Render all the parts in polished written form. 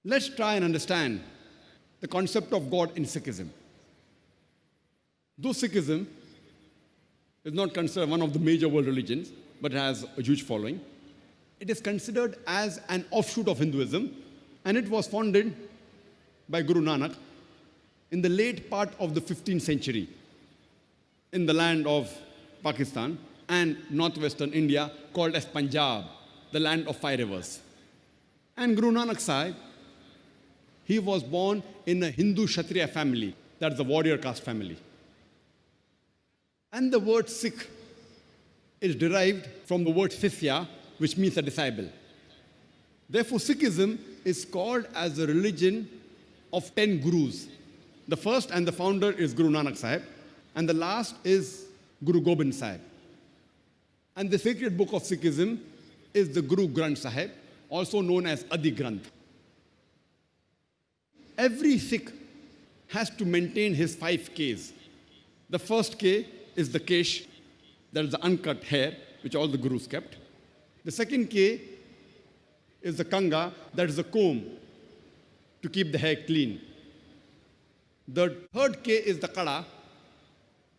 Let's try and understand the concept of God in Sikhism. Though Sikhism is not considered one of the major world religions, but it has a huge following, it is considered as an offshoot of Hinduism, and it was founded by Guru Nanak in the late part of the 15th century in the land of Pakistan and northwestern India, called as Punjab, the land of 5 rivers. And Guru Nanak Sahib, he was born in a Hindu Kshatriya family, that's the warrior caste family. And the word Sikh is derived from the word Sisya, which means a disciple. Therefore, Sikhism is called as a religion of 10 gurus. The first and the founder is Guru Nanak Sahib, and the last is Guru Gobind Sahib. And the sacred book of Sikhism is the Guru Granth Sahib, also known as Adi Granth. Every Sikh has to maintain his 5 Ks. The first K is the kesh, that is the uncut hair, which all the gurus kept. The second K is the kanga, that is the comb, to keep the hair clean. The third K is the kada,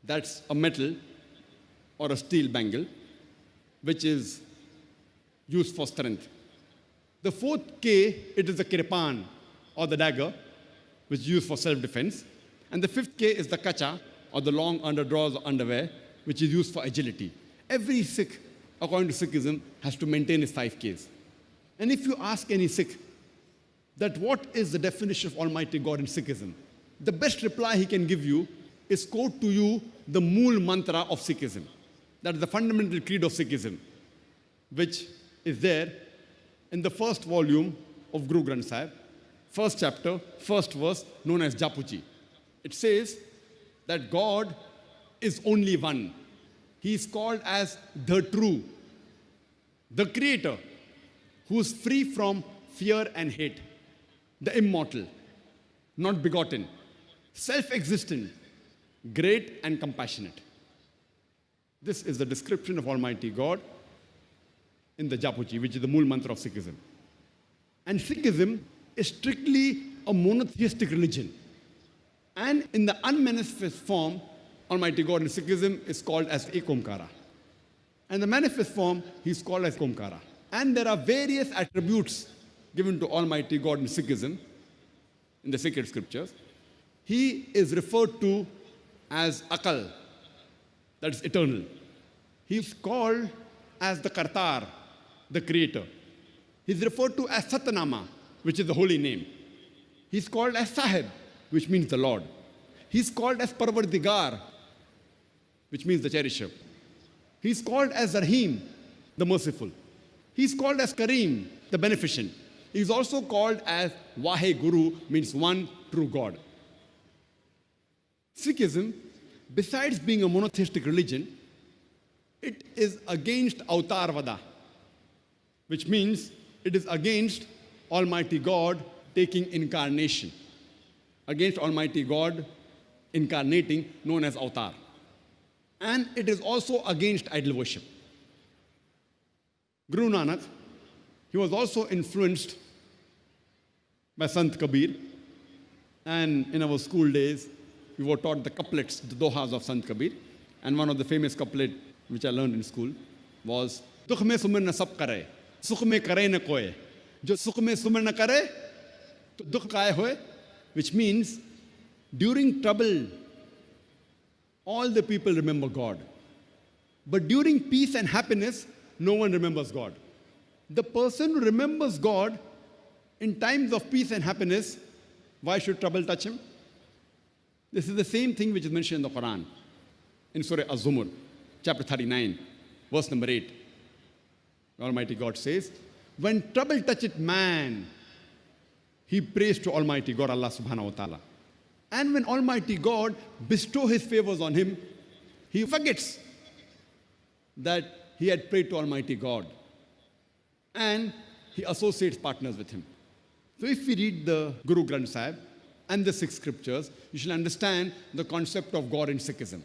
that's a metal or a steel bangle, which is used for strength. The fourth K, it is the kirpan, or the dagger, which is used for self-defense. And the fifth K is the kacha, or the long underdrawers or underwear, which is used for agility. Every Sikh, according to Sikhism, has to maintain his 5 Ks. And if you ask any Sikh that what is the definition of Almighty God in Sikhism, the best reply he can give you is quote to you the Mool Mantra of Sikhism. That is the fundamental creed of Sikhism, which is there in the first volume of Guru Granth Sahib, first chapter, first verse, known as Japuji. It says that God is only one. He is called as the true, the creator, who is free from fear and hate, the immortal, not begotten, self-existent, great and compassionate. This is the description of Almighty God in the Japuji, which is the Mool Mantra of Sikhism. And Sikhism is strictly a monotheistic religion. And in the unmanifest form, Almighty God in Sikhism is called as Ekomkara. And the manifest form, he is called as Omkara. And there are various attributes given to Almighty God in Sikhism, in the sacred scriptures. He is referred to as Akal, that is eternal. He is called as the Kartar, the creator. He is referred to as Satnama, which is the holy name. He is called as Sahib, which means the Lord. He is called as Parvardigar, which means the cherisher. He is called as Rahim, the merciful. He is called as Kareem, the beneficent. He is also called as Vahe Guru, means one true God. Sikhism, besides being a monotheistic religion, it is against Avtarvada, which means it is against Almighty God taking incarnation, against Almighty God incarnating, known as Avatar. And it is also against idol worship. Guru Nanak, he was also influenced by Sant Kabir. And in our school days, we were taught the couplets, the dohas of Sant Kabir. And one of the famous couplet which I learned in school was, Dukh mein sumir na sab kare, sukh mein kare na koye. Jo sukh mein sumir na kare, to dukh kaye hoye, which means during trouble, all the people remember God. But during peace and happiness, no one remembers God. The person who remembers God in times of peace and happiness, why should trouble touch him? This is the same thing which is mentioned in the Quran, in Surah Az-Zumur, chapter 39, verse number 8. Almighty God says, when trouble toucheth man, he prays to Almighty God, Allah subhanahu wa ta'ala. And when Almighty God bestow his favors on him, he forgets that he had prayed to Almighty God. And he associates partners with him. So if we read the Guru Granth Sahib and the 6 scriptures, you shall understand the concept of God in Sikhism.